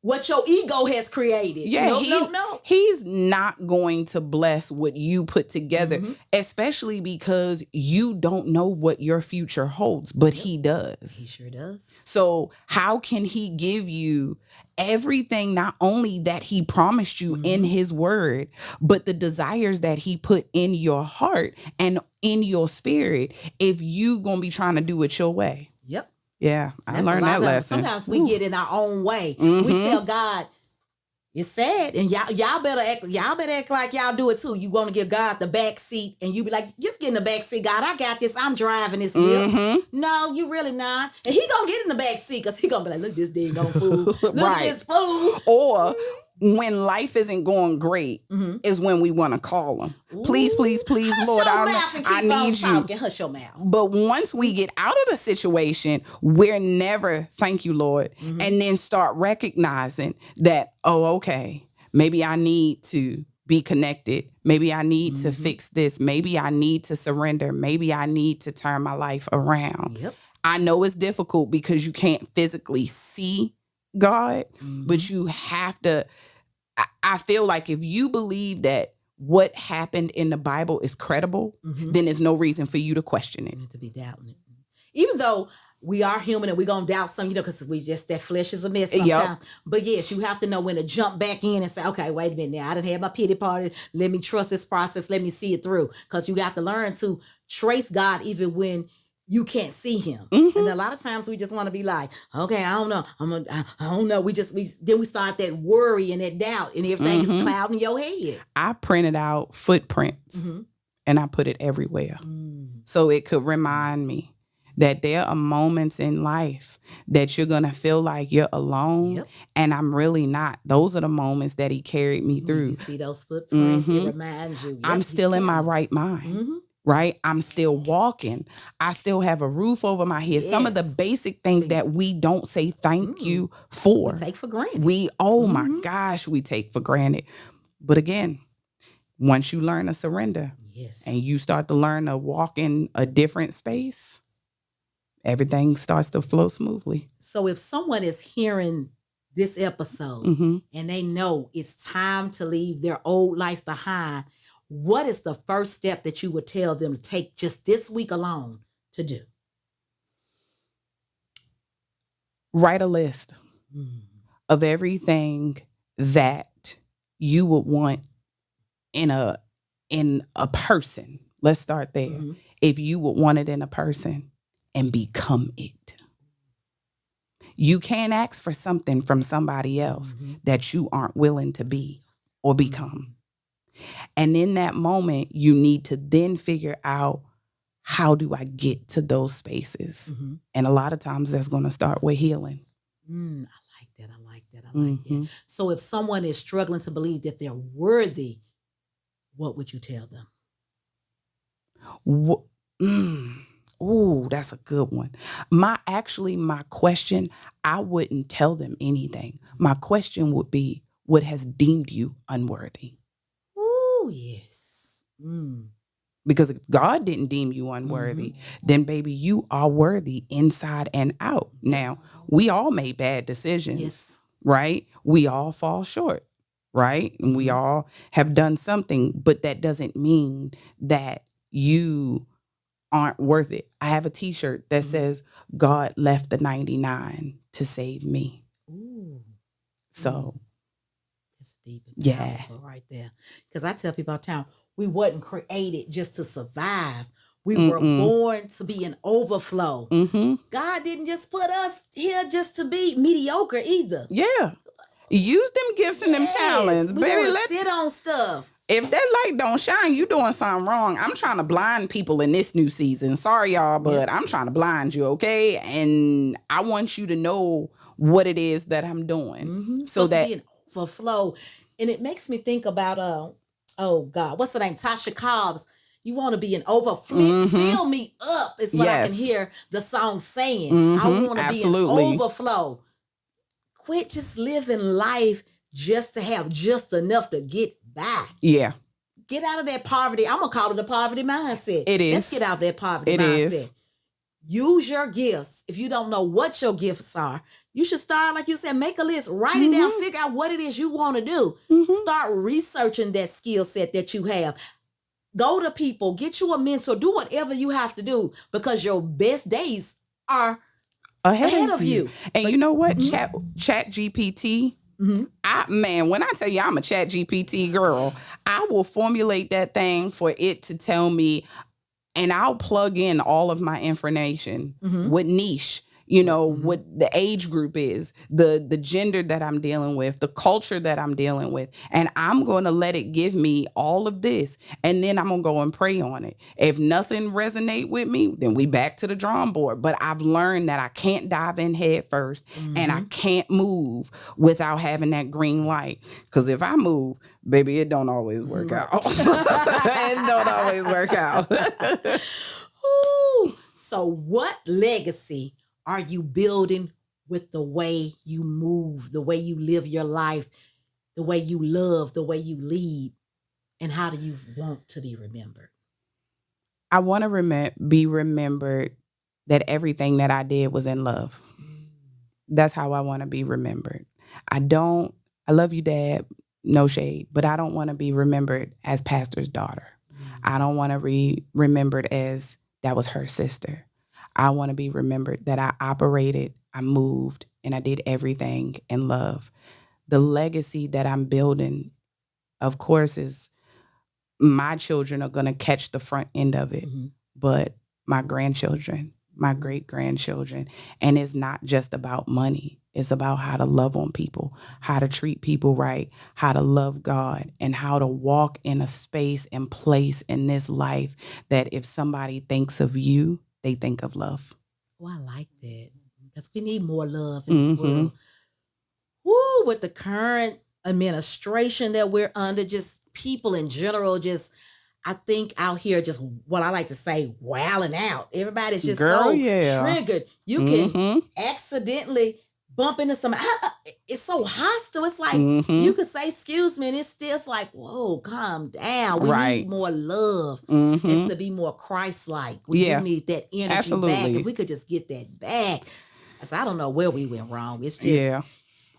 what your ego has created. Yeah, no. He's not going to bless what you put together, especially because you don't know what your future holds, but He does. He sure does. So how can He give you everything, not only that He promised you in His word, but the desires that He put in your heart and in your spirit if you gonna be trying to do it your way? Yep. Yeah, I learned that lesson. Sometimes we get in our own way. We tell God, it's sad, and y'all better act like y'all do it too. You want to give God the back seat, and you be like, just get in the back seat, God. I got this. I'm driving this wheel. No, you really not. And He gonna get in the back seat because He gonna be like, look, this daggone fool. Look at this fool. Or when life isn't going great is when we want to call Him. Please, please, please, Hush Lord, I need you. Hush your mouth. But once we get out of the situation, we're never, thank you, Lord, and then start recognizing that, oh, okay, maybe I need to be connected. Maybe I need to fix this. Maybe I need to surrender. Maybe I need to turn my life around. Yep. I know it's difficult because you can't physically see God, but you have to. I feel like if you believe that what happened in the Bible is credible, then there's no reason for you to question it. You need to be doubting it. Even though we are human and we're going to doubt some, because that flesh is a mess sometimes. Yep. But yes, you have to know when to jump back in and say, okay, wait a minute now. I done had my pity party. Let me trust this process. Let me see it through. Because you got to learn to trace God even when you can't see Him. And a lot of times we just want to be like, okay, I don't know. I don't know. Then we start that worry and that doubt and everything is clouding your head. I printed out footprints and I put it everywhere. So it could remind me that there are moments in life that you're going to feel like you're alone. Yep. And I'm really not. Those are the moments that he carried me When through. you see those footprints, it Mhm. reminds you. I'm yep, still in my right mind. Mm-hmm. Right? I'm still walking. I still have a roof over my head. Some of the Yes. basic things that we don't say thank you for. We take for granted. My gosh, we take for granted. But again, once you learn to surrender Yes. and you start to learn to walk in a different space, everything starts to flow smoothly. So if someone is hearing this episode and they know it's time to leave their old life behind, what is the first step that you would tell them to take just this week alone to do? Write a list of everything that you would want in a person. Let's start there. If you would want it in a person, and become it. You can't ask for something from somebody else that you aren't willing to be or become. And in that moment, you need to then figure out, how do I get to those spaces? And a lot of times that's going to start with healing. I like that. So if someone is struggling to believe that they're worthy, what would you tell them? Ooh, that's a good one. My question, I wouldn't tell them anything. My question would be, what has deemed you unworthy? Ooh, yes. Because if God didn't deem you unworthy, then baby, you are worthy inside and out. Now, we all made bad decisions, right? We all fall short, right? And we all have done something, but that doesn't mean that you aren't worth it. I have a t-shirt that says, God left the 99 to save me. Ooh. So it's deep and powerful right there. Because I tell people all the time, we wasn't created just to survive. We were born to be an overflow. God didn't just put us here just to be mediocre either. Yeah. Use them gifts and them talents. We Baby, let's sit on stuff. If that light don't shine, you doing something wrong. I'm trying to blind people in this new season. Sorry, y'all, but I'm trying to blind you, okay? And I want you to know what it is that I'm doing. So that be an overflow. And it makes me think about oh God, what's the name? Tasha Cobbs. You want to be an overflow. Fill me up is what I can hear the song saying. I want to be an overflow. Quit just living life just to have just enough to get by. Yeah. Get out of that poverty. I'm going to call it a poverty mindset. It is. Let's get out of that poverty mindset. Is. Use your gifts. If you don't know what your gifts are, you should start, like you said, make a list, write it down, figure out what it is you want to do. Start researching that skill set that you have. Go to people, get you a mentor, do whatever you have to do because your best days are ahead of you. And you know what? Chat GPT. When I tell you I'm a Chat GPT girl, I will formulate that thing for it to tell me, and I'll plug in all of my information, what niche, what the age group is, the gender that I'm dealing with, the culture that I'm dealing with. And I'm going to let it give me all of this. And then I'm going to go and pray on it. If nothing resonate with me, then we back to the drawing board. But I've learned that I can't dive in head first and I can't move without having that green light. Because if I move, baby, it don't always work out. It don't always work out. Ooh. So what legacy are you building with the way you move, the way you live your life, the way you love, the way you lead? And how do you want to be remembered? I want to be remembered that everything that I did was in love. That's how I want to be remembered. I love you, Dad, no shade, but I don't want to be remembered as pastor's daughter. I don't want to be remembered as that was her sister. I want to be remembered that I operated, I moved, and I did everything in love. The legacy that I'm building, of course, is my children are going to catch the front end of it, but my grandchildren, my great-grandchildren, and it's not just about money. It's about how to love on people, how to treat people right, how to love God, and how to walk in a space and place in this life that if somebody thinks of you, they think of love. Oh, I like that. Because we need more love in this world. Woo, with the current administration that we're under, just people in general, just I think out here just what I like to say, wilding out. Everybody's just Girl, so yeah. triggered. You can accidentally bump into some. It's so hostile. It's like you could say "excuse me," and it's still it's like, "Whoa, calm down." We Right. need more love and to be more Christ-like. We do need that energy back. If we could just get that back, I don't know where we went wrong. It's just.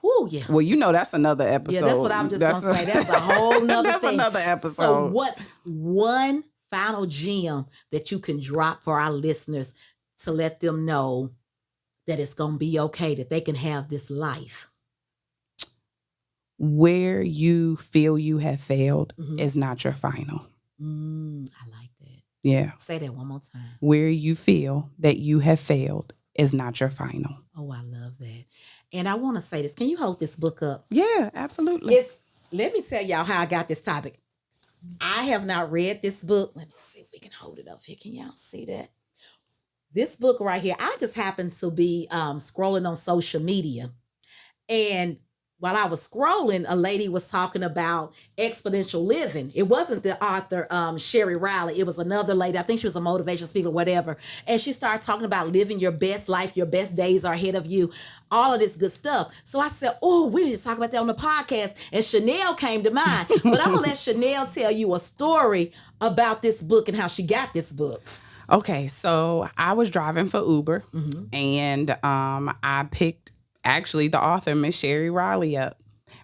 Woo, yeah. Well, you know that's another episode. Yeah, that's what I'm just gonna say. That's a whole nother that's thing. another episode. So, what's one final gem that you can drop for our listeners to let them know that it's gonna be okay, that they can have this life? Where you feel you have failed is not your final. I like that. Yeah. Say that one more time. Where you feel that you have failed is not your final. Oh, I love that. And I want to say this. Can you hold this book up? Yeah, absolutely. Let me tell y'all how I got this topic. I have not read this book. Let me see if we can hold it up here. Can y'all see that? This book right here, I just happened to be scrolling on social media. And while I was scrolling, a lady was talking about exponential living. It wasn't the author, Sherry Riley. It was another lady. I think she was a motivation speaker, whatever. And she started talking about living your best life. Your best days are ahead of you. All of this good stuff. So I said, oh, we need to talk about that on the podcast. And Chanel came to mind. But I'm going to let Chanel tell you a story about this book and how she got this book. Okay, so I was driving for Uber and I picked actually the author, Miss Sherry Riley, up.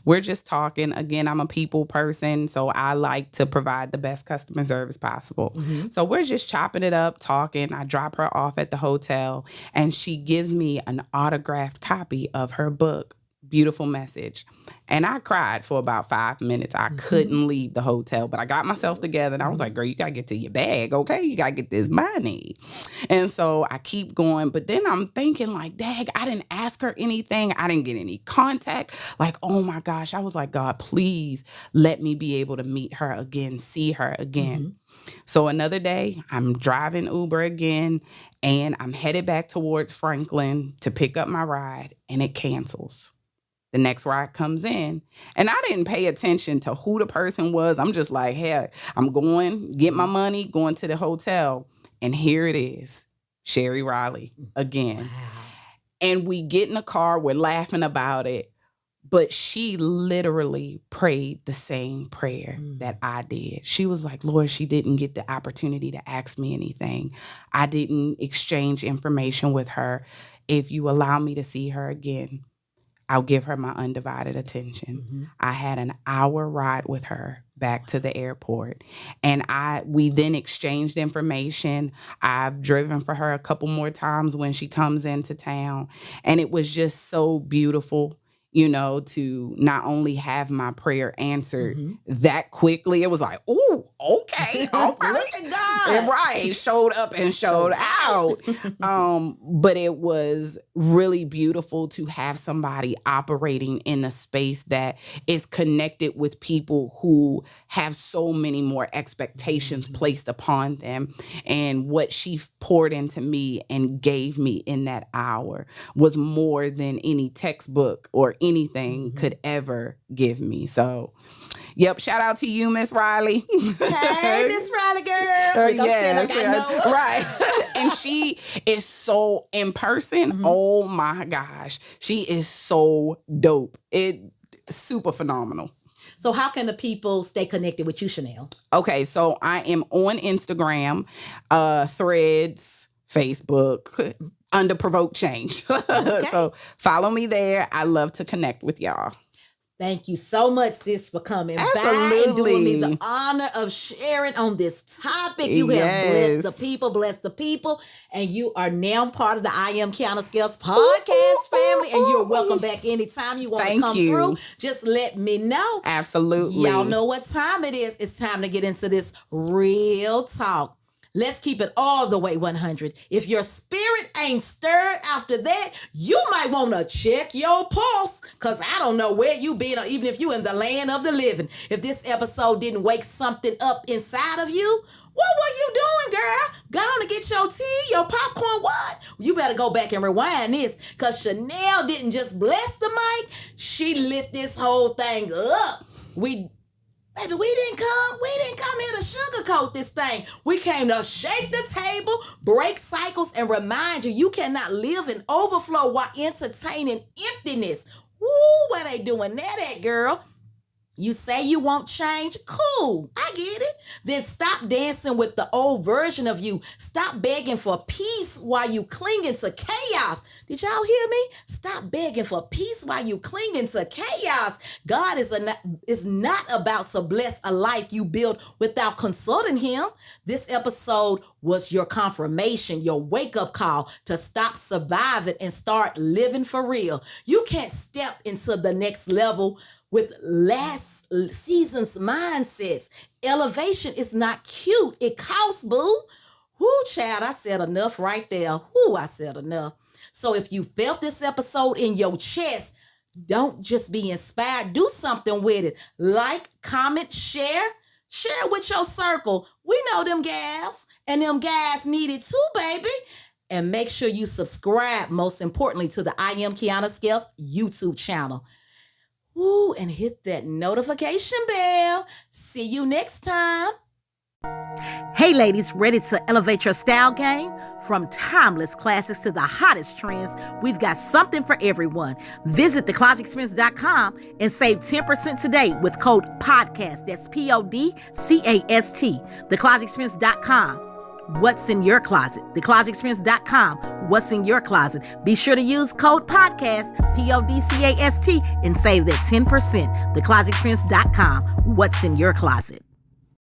We're just talking. Again, I'm a people person, so I like to provide the best customer service possible. So we're just chopping it up, talking. I drop her off at the hotel, and she gives me an autographed copy of her book, Beautiful Message. And I cried for about 5 minutes. I couldn't leave the hotel, but I got myself together and I was like, girl, you got to get to your bag, okay? You got to get this money. And so I keep going, but then I'm thinking like, dang, I didn't ask her anything. I didn't get any contact. Like, oh my gosh. I was like, God, please let me be able to meet her again, see her again. So another day, I'm driving Uber again, and I'm headed back towards Franklin to pick up my ride, and it cancels. The next ride comes in, and I didn't pay attention to who the person was. I'm just like, hey, I'm going, get my money, going to the hotel. And here it is, Sherry Riley again. Wow. And we get in the car, we're laughing about it. But she literally prayed the same prayer that I did. She was like, Lord, she didn't get the opportunity to ask me anything. I didn't exchange information with her. If you allow me to see her again, I'll give her my undivided attention. I had an hour ride with her back to the airport, and we then exchanged information. I've driven for her a couple more times when she comes into town, and it was just so beautiful, you know, to not only have my prayer answered that quickly. It was like, ooh, okay, all right. Look at God. Right, showed up and showed out. But it was really beautiful to have somebody operating in a space that is connected with people who have so many more expectations placed upon them. And what she poured into me and gave me in that hour was more than any textbook or anything could ever give me. So, yep, shout out to you, Miss Riley. Hey, Miss Riley girl. Yes, I know. right. And she is so in person. Oh my gosh, she is so dope. It's super phenomenal. So how can the people stay connected with you, Chanel? Okay, so I am on Instagram, Threads, Facebook, under Provoked Change. Okay. So follow me there. I love to connect with y'all. Thank you so much, sis, for coming by and doing me the honor of sharing on this topic. You have blessed the people, and you are now part of the I Am Kiana Scales podcast family, and you're welcome back anytime you want to come through. Just let me know. Absolutely. Y'all know what time it is. It's time to get into this real talk. Let's keep it all the way 100. If your spirit ain't stirred after that, you might want to check your pulse, because I don't know where you been, or even if you in the land of the living. If this episode didn't wake something up inside of you, what were you doing, girl? Go on to get your tea, your popcorn, what? You better go back and rewind this, because Chanel didn't just bless the mic, she lit this whole thing up. Baby, we didn't come here to sugarcoat this thing. We came to shake the table, break cycles, and remind you cannot live in overflow while entertaining emptiness. Woo, where they doing that at, girl? You say you want change? Cool, I get it. Then stop dancing with the old version of you. Stop begging for peace while you clinging to chaos. Did y'all hear me? Stop begging for peace while you clinging to chaos. God is not about to bless a life you build without consulting him. This episode was your confirmation, your wake-up call to stop surviving and start living for real. You can't step into the next level with last season's mindsets. Elevation is not cute. It costs, boo. Whoo, child, I said enough right there. Whoo, I said enough. So if you felt this episode in your chest, don't just be inspired. Do something with it. Like, comment, share. Share with your circle. We know them gals, and them guys need it too, baby. And make sure you subscribe, most importantly, to the I Am Kiana Scales YouTube channel. Woo, and hit that notification bell. See you next time. Hey ladies, ready to elevate your style game? From timeless classics to the hottest trends, we've got something for everyone. Visit theclosetexperience.com and save 10% today with code PODCAST. That's PODCAST. Theclosetexperience.com. What's in your closet? Theclosetexperience.com. What's in your closet? Be sure to use code PODCAST, PODCAST, and save that 10%. Theclosetexperience.com. What's in your closet?